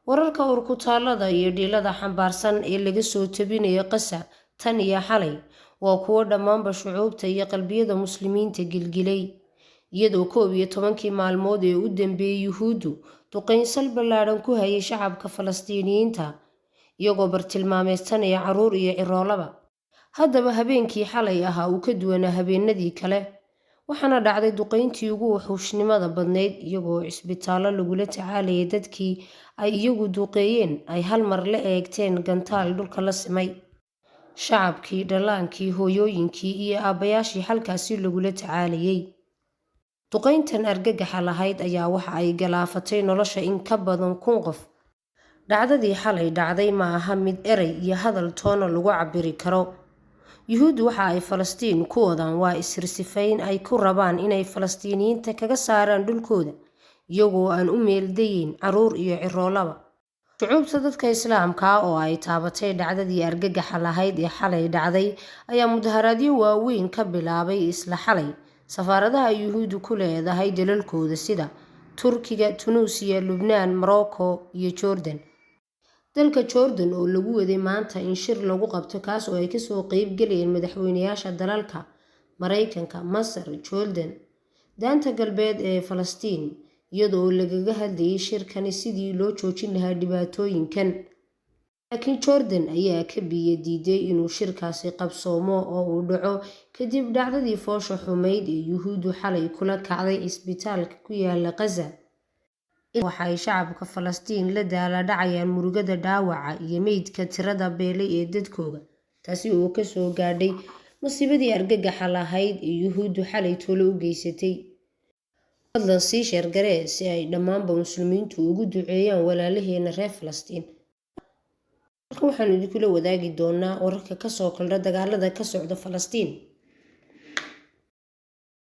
wararka urkutaalada iyo dhilada xambaarsan ee laga soo tabinayo qasa tan iyo xalay waa kuwo dhammaanba shucuubta iyo qalbiyada muslimiinta gilgilay iyadoo 11 maalmood ee u dambeeyay yuhuuddu duqeyn ballaaran ku hayay shacabka Falastiiniyiinta iyagoo bartilmaameedsanaya caruur iyo ciroolaba. haddaba habeenkii xalay ahaa uu ka duwanaa habeenadii kale waxaana dhacday duqeyntii ugu wuxuushnimada badnayd iyagoo cisbitaallo lagula tacaalayay dadkii ay iyagu duqeeyeen ay hal mar la eegteen gantaal dhulka la simay. shacabkii, dhallaankii, hooyooyinkii iyo aabbayaashii halkaasi lagula tacaalayay. duqeyntan argagaxa lahayd ayaa waxa ay galaafatay nolosha in ka badan 1,000 qof. dhacdadii xalay dhacday ma aha mid erey iyo hadal toona lagu cabiri karo. yuhuuddu waxa ay Falastiin ku wadaan waa isirsifayn ay ku rabaan inay Falastiiniyiinta kaga saaraan dhulkooda iyagoo aan u meeldayin caruur iyo ciroolaba. shucuubta dadka islaamka oo ay taabatay dhacdadii argagaxa lahayd ee xalay dhacday ayaa mudaharaadyo waaweyn ka bilaabay isla xalay safaaradaha yuhuuddu ku leedahay dalalkooda sida Turkiga, Tunuusiya, Lubnaan, Morocco iyo Jordan. dalka Jordan oo lagu waday maanta in shir lagu qabto kaas oo ay ka soo qayb galayeen madaxweynayaasha dalalka Mareykanka, Masar, Jordan, daanta galbeed ee Falastiin iyadoo lagaga hadlayay shirkani sidii loo joojin lahaa dhibaatooyinkan. laakiin Jordan ayaa ka biyo diiday inuu shirkaasi qabsoomo oo uu dhaco kadib dhacdadii foosha xumayd ee yuhuuddu xalay kula kacday cisbitaalka ku yaala Gaza. waxa ay shacabka Falastiin la daala dhacayaan murugada dhaawaca iyo meydka tirada beelay ee dadkooda taasi oo ka soo gaadhay musiibadii argagaxa lahayd ee yuhuuddu xalay tolo u geysatay. fadlan sii sheergaree si ay dhammaanba muslimiintu ugu duceeyaan walaalaheena reer Falastiin. waxaan idinkula wadaagi doonaa wararka ka soo kordha dagaalada ka socda Falastiin.